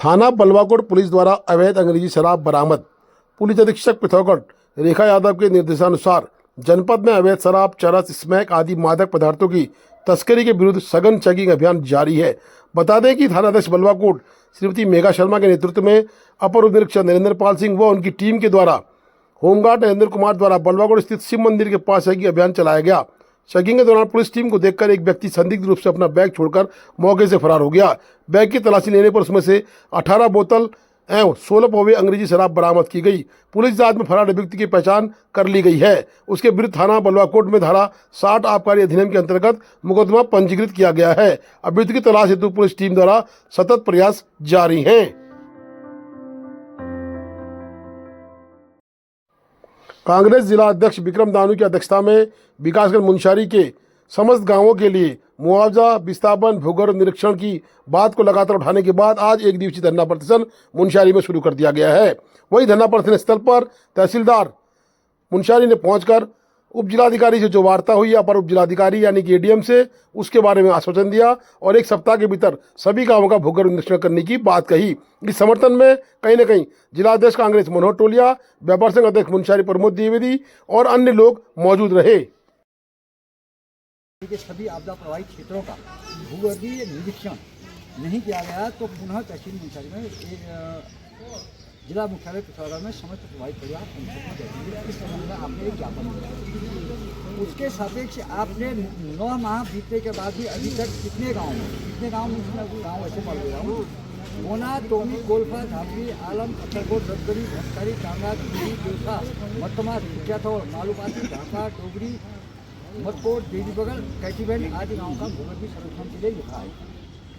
थाना बलवाकोट पुलिस द्वारा अवैध अंग्रेजी शराब बरामद। पुलिस अधीक्षक पिथौरागढ़ रेखा यादव के निर्देशानुसार जनपद में अवैध शराब, चरस, स्मैक आदि मादक पदार्थों की तस्करी के विरुद्ध सघन चेकिंग अभियान जारी है। बता दें कि थानाध्यक्ष बलवाकोट श्रीमती मेघा शर्मा के नेतृत्व में अपर उप निरीक्षक नरेंद्र पाल सिंह व उनकी टीम के द्वारा होमगार्ड नरेंद्र कुमार द्वारा बलवाकोट स्थित शिव मंदिर के पास चेकिंग अभियान चलाया गया। चेकिंग के दौरान पुलिस टीम को देखकर एक व्यक्ति संदिग्ध रूप से अपना बैग छोड़कर मौके से फरार हो गया। बैग की तलाशी लेने पर उसमें से 18 बोतल एवं 16 पौवे अंग्रेजी शराब बरामद की गई। पुलिस जांच में फरार व्यक्ति की पहचान कर ली गई है। उसके विरुद्ध थाना बलवाकोट में धारा 60 आबकारी अधिनियम के अंतर्गत मुकदमा पंजीकृत किया गया है। अभियुक्त की तलाश हेतु पुलिस टीम द्वारा सतत प्रयास जारी हैं। कांग्रेस जिला अध्यक्ष विक्रम दानू की अध्यक्षता में विकासखंड मुनस्यारी के समस्त गांवों के लिए मुआवजा विस्थापन भूगर्भ निरीक्षण की बात को लगातार उठाने के बाद आज एक दिवसीय धरना प्रदर्शन मुनस्यारी में शुरू कर दिया गया है। वही धरना प्रदर्शन स्थल पर तहसीलदार मुनस्यारी ने पहुंचकर उप जिलाधिकारी से जो वार्ता हुई, अपर उप जिलाधिकारी यानी कि एडीएम से, उसके बारे में आश्वासन दिया और एक सप्ताह के भीतर सभी गांवों का भूगर्भ निरीक्षण करने की बात कही। इस समर्थन में कहीं न कहीं जिलाध्यक्ष कांग्रेस मनोहर टोलिया, व्यापार संघ अध्यक्ष मुनस्यारी प्रमोद द्विवेदी और अन्य लोग मौजूद रहे। सभी आपदा प्रभावित क्षेत्रों का भूगर्भीय निरीक्षण नहीं किया गया तो पुनः तहसील मुनस्यारी में जिला मुख्यालय पिथौरागढ़ में समस्त प्रभावित परिवार इस संबंध में आपने एक ज्ञापन दिया। उसके सापेक्ष आपने 9 माह बीतने के बाद भी अभी तक कितने गाँव में गाँव ऐसे बोल रहा हूँ, मोना, टोमी, गोल्फा, झापड़ी, आलम, पत्थरकोट, रतगढ़ी, भटकारी, कांगा, दिल्ली, देवसा, मत्तमा, सिक्याथौड़, मालूपाती, ढाका, डोगरी, मतकोट, देवी बगल, कैटीबैंड आदि गाँव का भूगर्भीय सर्वेक्षण के लिए लिखा है।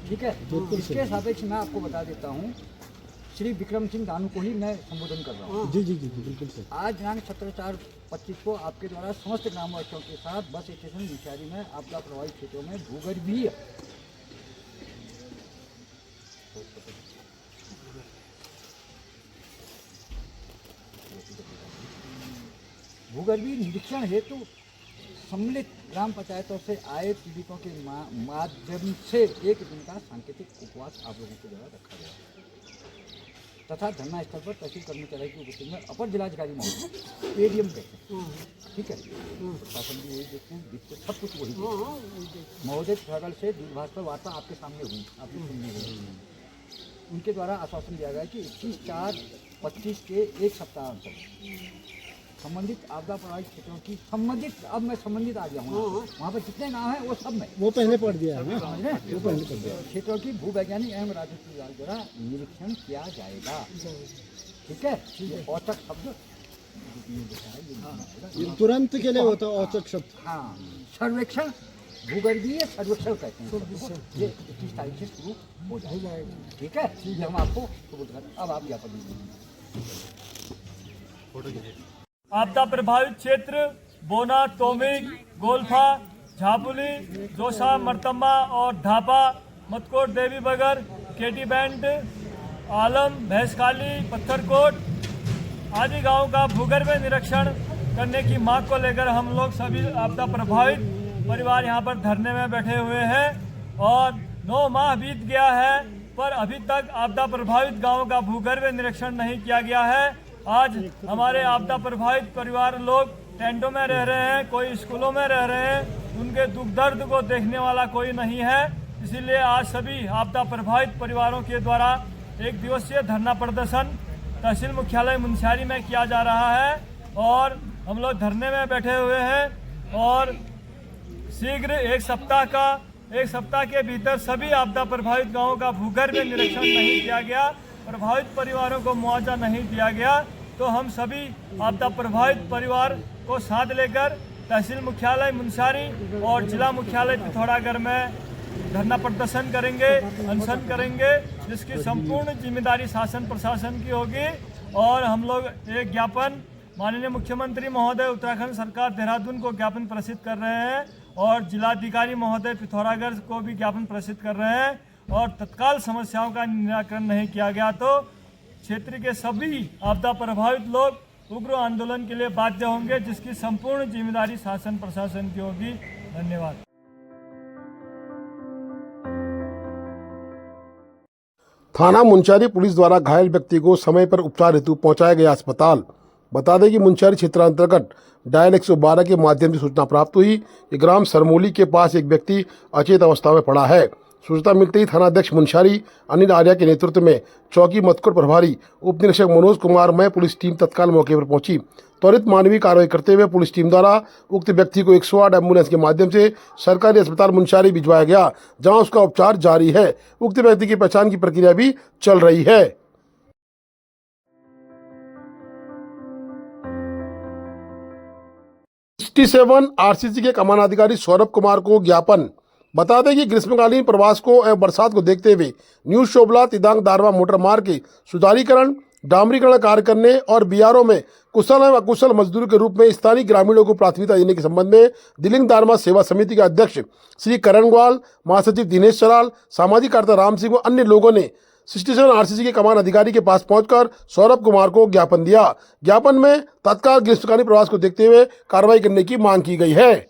ठीक है, इसके सापेक्ष मैं आपको बता देता हूँ, श्री विक्रम सिंह दानू को ही मैं संबोधन कर रहा हूँ। जी बिल्कुल सर। आज दिनांक 17/4/25 को आपके द्वारा समस्त ग्रामवासियों के साथ बस स्टेशन मुनस्यारी में आपदा प्रभावित क्षेत्रों में भूगर्भीय निरीक्षण हेतु सम्मिलित ग्राम पंचायतों से आए पीड़ितों के माध्यम से एक दिन का सांकेतिक उपवास आप लोगों के द्वारा रखा गया तथा धरना स्थल पर तहसील कर्मचारी की उपस्थिति में अपर जिलाधिकारी महोदय एडीएम कहते हैं, ठीक है, प्रशासन भी वही देखते हैं, वित्त सब कुछ वही महोदय पिथौरागढ़ से दूरभाष पर वार्ता आपके सामने हुई, आपने सुननी हुई। उनके द्वारा आश्वासन दिया गया कि 21/4/25 के एक सप्ताह अंतर संबंधित आपदा प्रभावित क्षेत्रों की अब मैं संबंधित आ गया हूँ, वहाँ पर जितने गाँव हैं वो सब में वो पहले पढ़ दिया है, वो पहले पढ़ दिया। क्षेत्रों की भूवैज्ञानिक एवं राजस्व विभाग द्वारा निरीक्षण किया जाएगा। ठीक है, औचक शब्द तुरंत के लिए होता है औचक शब्द। हाँ, सर्वेक्षण भूगर्भीय सर्वेक्षण कहते हैं, ये 21 तारीख से शुरू हो जाएगा। ठीक है, हम आपको अब आप ज्ञापन दीजिए। आपदा प्रभावित क्षेत्र बोना, टोमिक, गोल्फा, झापुली, जोसा, मर्तम्मा और ढापा, मतकोट, देवी बगर, केटीबैंड, आलम, भैंसकाली, पत्थरकोट आदि गांवों का भूगर्भ निरीक्षण करने की मांग को लेकर हम लोग सभी आपदा प्रभावित परिवार यहां पर धरने में बैठे हुए हैं और 9 माह बीत गया है पर अभी तक आपदा प्रभावित गांवों का भूगर्भ निरीक्षण नहीं किया गया है। आज हमारे आपदा प्रभावित परिवार लोग टेंटों में रह रहे हैं, कोई स्कूलों में रह रहे हैं, उनके दुख दर्द को देखने वाला कोई नहीं है। इसीलिए आज सभी आपदा प्रभावित परिवारों के द्वारा एक दिवसीय धरना प्रदर्शन तहसील मुख्यालय मुनस्यारी में किया जा रहा है और हम लोग धरने में बैठे हुए हैं और शीघ्र एक सप्ताह के भीतर सभी आपदा प्रभावित गाँवों का भूगर्भ निरीक्षण नहीं किया गया, प्रभावित परिवारों को मुआवजा नहीं दिया गया तो हम सभी आपदा प्रभावित परिवार को साथ लेकर तहसील मुख्यालय मुनस्यारी और जिला मुख्यालय पिथौरागढ़ में धरना प्रदर्शन करेंगे, अनशन करेंगे, जिसकी संपूर्ण जिम्मेदारी शासन प्रशासन की होगी। और हम लोग एक ज्ञापन माननीय मुख्यमंत्री महोदय उत्तराखंड सरकार देहरादून को ज्ञापन प्रेषित कर रहे हैं और जिलाधिकारी महोदय पिथौरागढ़ को भी ज्ञापन प्रेषित कर रहे हैं और तत्काल समस्याओं का निराकरण नहीं किया गया तो क्षेत्र के सभी आपदा प्रभावित लोग उग्र आंदोलन के लिए बाध्य होंगे, जिसकी संपूर्ण जिम्मेदारी शासन प्रशासन की होगी। धन्यवाद। थाना मुंशियारी पुलिस द्वारा घायल व्यक्ति को समय पर उपचार हेतु पहुंचाया गया अस्पताल। बता दें कि मुंशियारी क्षेत्रांतर्गत डायल 112 के माध्यम से सूचना प्राप्त हुई कि ग्राम सरमोली के पास एक व्यक्ति अचेत अवस्था में पड़ा है। सूचना मिलते ही थानाध्यक्ष मुंशियारी अनिल आर्या के नेतृत्व में चौकी मथुर प्रभारी उप निरीक्षक मनोज कुमार में पुलिस टीम तत्काल मौके पर पहुंची। त्वरित मानवीय कार्रवाई करते हुए पुलिस टीम द्वारा उक्त व्यक्ति को 108 एम्बुलेंस के माध्यम से सरकारी अस्पताल मुंशियारी भिजवाया गया, जहां उसका उपचार जारी है। उक्त व्यक्ति की पहचान की प्रक्रिया भी चल रही है। 67 आरसीसी के कमानाधिकारी सौरभ कुमार को ज्ञापन। बता दें कि ग्रीष्मकालीन प्रवास को एवं बरसात को देखते हुए न्यू शोभला तिदांग दारवा मोटर मार्ग के सुधारीकरण, डामरीकरण कार्य करने और बीआरओ में कुशल एवं अकुशल मजदूर के रूप में स्थानीय ग्रामीणों को प्राथमिकता देने के संबंध में दिलिंग दारमा सेवा समिति के अध्यक्ष श्री करण ग्वाल, महासचिव दिनेश चराल, सामाजिक कार्यकर्ता राम सिंह व अन्य लोगों ने 67 आरसीसी के कमान अधिकारी के पास पहुंचकर सौरभ कुमार को ज्ञापन दिया। ज्ञापन में तत्काल ग्रीष्मकालीन प्रवास को देखते हुए कार्रवाई करने की मांग की गई है।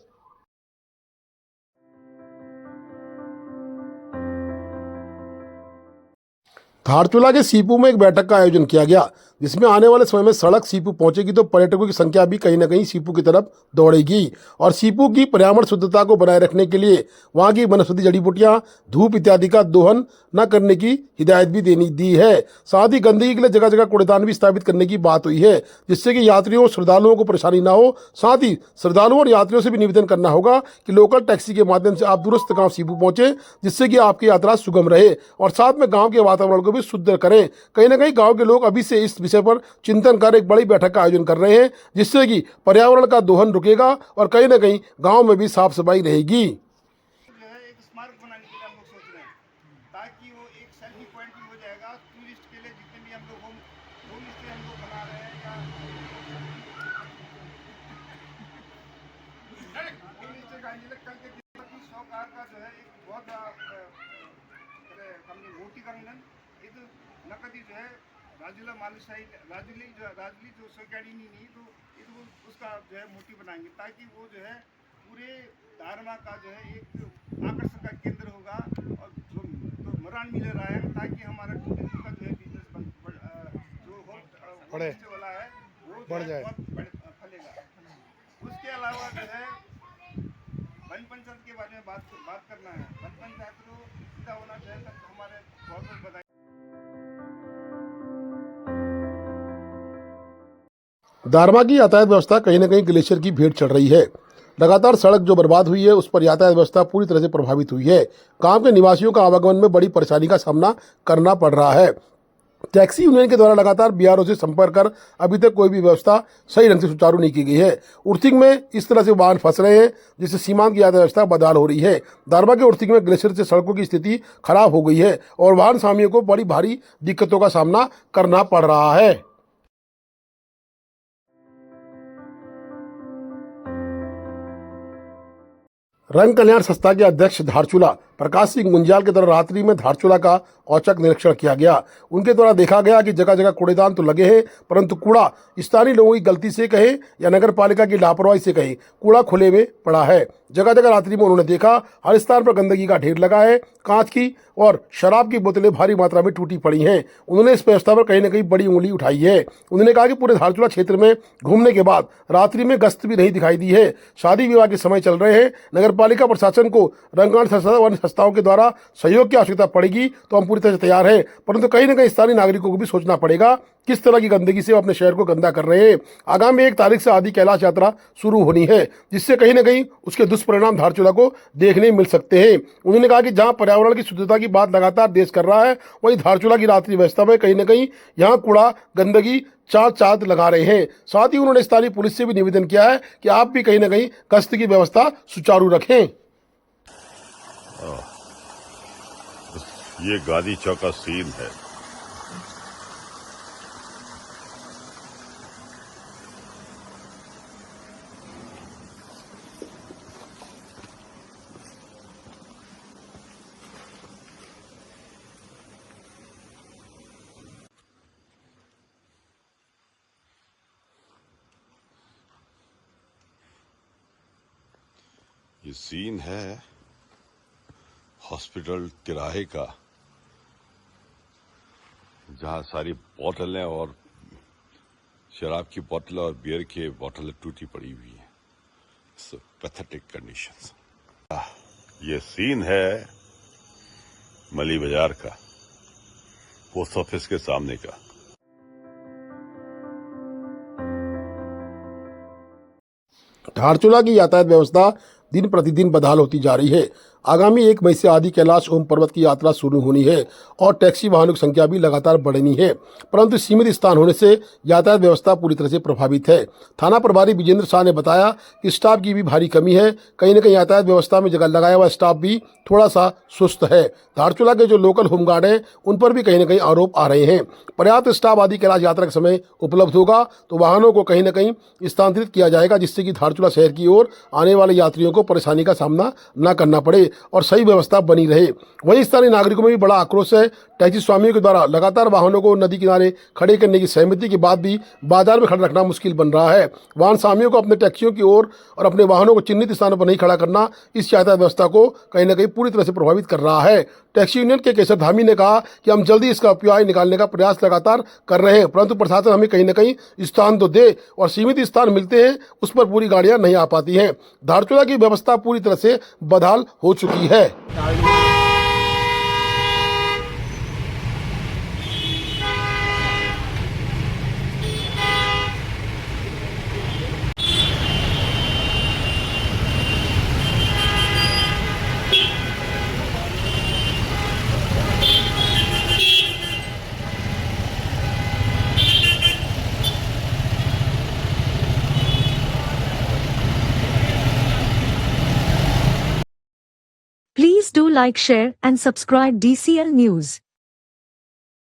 धारचूला के सीपू में एक बैठक का आयोजन किया गया, जिसमें आने वाले समय में सड़क सीपू पहुंचेगी तो पर्यटकों की संख्या भी कहीं न कहीं सीपू की तरफ दौड़ेगी और सीपू की पर्यावरण शुद्धता को बनाए रखने के लिए वहां की वनस्पति जड़ी बूटियां, धूप इत्यादि का दोहन न करने की हिदायत भी दी है। साथ ही गंदगी के लिए जगह जगह कूड़ेदान भी स्थापित करने की बात हुई है, जिससे कि यात्रियों और श्रद्धालुओं को परेशानी न हो। साथ ही श्रद्धालुओं और यात्रियों से भी निवेदन करना होगा कि लोकल टैक्सी के माध्यम से आप दूरस्थ गाँव सीपू पहुंचे, जिससे कि आपकी यात्रा सुगम रहे और साथ में गाँव के वातावरण को भी शुद्ध करें। कहीं ना कहीं गांव के लोग अभी से इस विषय पर चिंतन कर एक बड़ी बैठक का आयोजन कर रहे हैं, जिससे कि पर्यावरण का दोहन रुकेगा और कहीं ना कहीं गांव में भी साफ सफाई रहेगी। जो है एक स्मारक बनाने के लिए हम लोग सोच रहे हैं, ताकि वो एक सेल्फी पॉइंट भी हो जाएगा टूरिस्ट के लिए। जितने भी हम लोग होम स्टे हम लोग बना रहे हैं या होम स्टे का कल के दिन की 100 कार का जो है एक बहुत हमने मूर्ति का एक नकदी जो है राजुला मालूशाही राजली जो सोकाड़ी नहीं तो उसका जो है मूर्ति बनाएंगे, ताकि वो जो है पूरे दारमा का जो है एक आकर्षण का केंद्र होगा और जो तो मरान मिल रहा है, ताकि हमारा टूरिज्म का जो है बिजनेस जो वाला है वो बढ़ जाए, फलेगा। उसके अलावा जो है वन पंचायत के बारे में बात करना है। वन पंचायत को सीधा होना चाहिए, तब हमारे बहुत बताए। दारमा की यातायात व्यवस्था कहीं न कहीं ग्लेशियर की भेंट चढ़ रही है। लगातार सड़क जो बर्बाद हुई है, उस पर यातायात व्यवस्था पूरी तरह से प्रभावित हुई है। गांव के निवासियों का आवागमन में बड़ी परेशानी का सामना करना पड़ रहा है। टैक्सी यूनियन के द्वारा लगातार बीआरओ से संपर्क कर अभी तक कोई भी व्यवस्था सही ढंग से सुचारू नहीं की गई है। उर्थिंग में इस तरह से वाहन फंस रहे हैं, जिससे सीमांत की यातायात व्यवस्था बदहाल हो रही है। दारमा के उर्थिंग में ग्लेशियर से सड़कों की स्थिति खराब हो गई है और वाहन स्वामियों को बड़ी भारी दिक्कतों का सामना करना पड़ रहा है। रंग कल्याण संस्था के अध्यक्ष धारचूला प्रकाश सिंह गुंजाल के द्वारा रात्रि में धारचूला का औचक निरीक्षण किया गया। उनके द्वारा देखा गया कि जगह जगह कूड़ेदान तो लगे हैं, परंतु कूड़ा स्थानीय लोगों की गलती से कहे या नगर पालिका की लापरवाही से कहे, कूड़ा खुले में पड़ा है। जगह जगह रात्रि में उन्होंने देखा हर स्थान पर गंदगी का ढेर लगा है, कांच की और शराब की बोतलें भारी मात्रा में टूटी पड़ी हैं। उन्होंने इस व्यवस्था पर कहीं न कहीं बड़ी उंगली उठाई है। उन्होंने कहा कि पूरे धारचूला क्षेत्र में घूमने के बाद रात्रि में गश्त भी नहीं दिखाई दी है। शादी विवाह के समय चल रहे हैं। नगर पालिका प्रशासन को रंगाण संस्थाओं के द्वारा सहयोग की आवश्यकता पड़ेगी तो हम पूरी तरह से तैयार हैं, परंतु कहीं न कहीं स्थानीय नागरिकों को भी सोचना पड़ेगा किस तरह की गंदगी से वो अपने शहर को गंदा कर रहे हैं। आगामी 1 तारीख से आदि कैलाश यात्रा शुरू होनी है, जिससे कहीं न कहीं उसके दुष्परिणाम धारचूला को देखने मिल सकते हैं। उन्होंने कहा कि जहां पर्यावरण की शुद्धता की बात लगातार देश कर रहा है, वहीं धारचूला की रात्रि व्यवस्था में कहीं न कहीं यहाँ कूड़ा गंदगी चाँद लगा रहे हैं। साथ ही उन्होंने स्थानीय पुलिस से भी निवेदन किया है कि आप भी कहीं न कहीं गश्त की व्यवस्था सुचारू रखें। ये गांधी चौक का सीन है। ये सीन है हॉस्पिटल तिराहे का, जहां सारी बोतलें और शराब की बोतलें और बियर की बोतलें टूटी पड़ी हुई हैं। Pathetic conditions. ये सीन है मली बाजार का, पोस्ट ऑफिस के सामने का। धारचूला की यातायात व्यवस्था दिन प्रतिदिन बदहाल होती जा रही है। आगामी 1 मई से आदि कैलाश ओम पर्वत की यात्रा शुरू होनी है और टैक्सी वाहनों की संख्या भी लगातार बढ़नी है, परंतु सीमित स्थान होने से यातायात व्यवस्था पूरी तरह से प्रभावित है। थाना प्रभारी विजेंद्र शाह ने बताया कि स्टाफ की भी भारी कमी है। कहीं न कहीं यातायात व्यवस्था में जगह लगाया हुआ स्टाफ भी थोड़ा सा सुस्त है। धारचूला के जो लोकल होमगार्ड हैं उन पर भी कहीं न कहीं आरोप आ रहे हैं। पर्याप्त स्टाफ आदि कैलाश यात्रा के समय उपलब्ध होगा तो वाहनों को कहीं न कहीं स्थानांतरित किया जाएगा, जिससे कि धारचूला शहर की ओर आने वाले यात्रियों को परेशानी का सामना न करना पड़े और सही व्यवस्था बनी रहे। वहीं स्थानीय नागरिकों में भी बड़ा आक्रोश है। टैक्सी स्वामियों के द्वारा लगातार वाहनों को नदी किनारे खड़े करने की सहमति के बाद भी बाजार में खड़ा रखना मुश्किल बन रहा है। वाहन स्वामियों को अपने टैक्सियों की ओर और अपने वाहनों को चिन्हित स्थानों पर नहीं खड़ा करना इस यातायात व्यवस्था को कहीं न कहीं पूरी तरह से प्रभावित कर रहा है। टैक्सी यूनियन के केसर धामी ने कहा कि हम जल्दी इसका उपाय निकालने का प्रयास लगातार कर रहे हैं, परंतु प्रशासन हमें कहीं न कहीं स्थान तो दे और सीमित स्थान मिलते हैं उस पर पूरी गाड़ियां नहीं आ पाती हैं। धारचूला की व्यवस्था पूरी तरह से बदहाल हो चुकी है। Please do like, share and subscribe DCL News.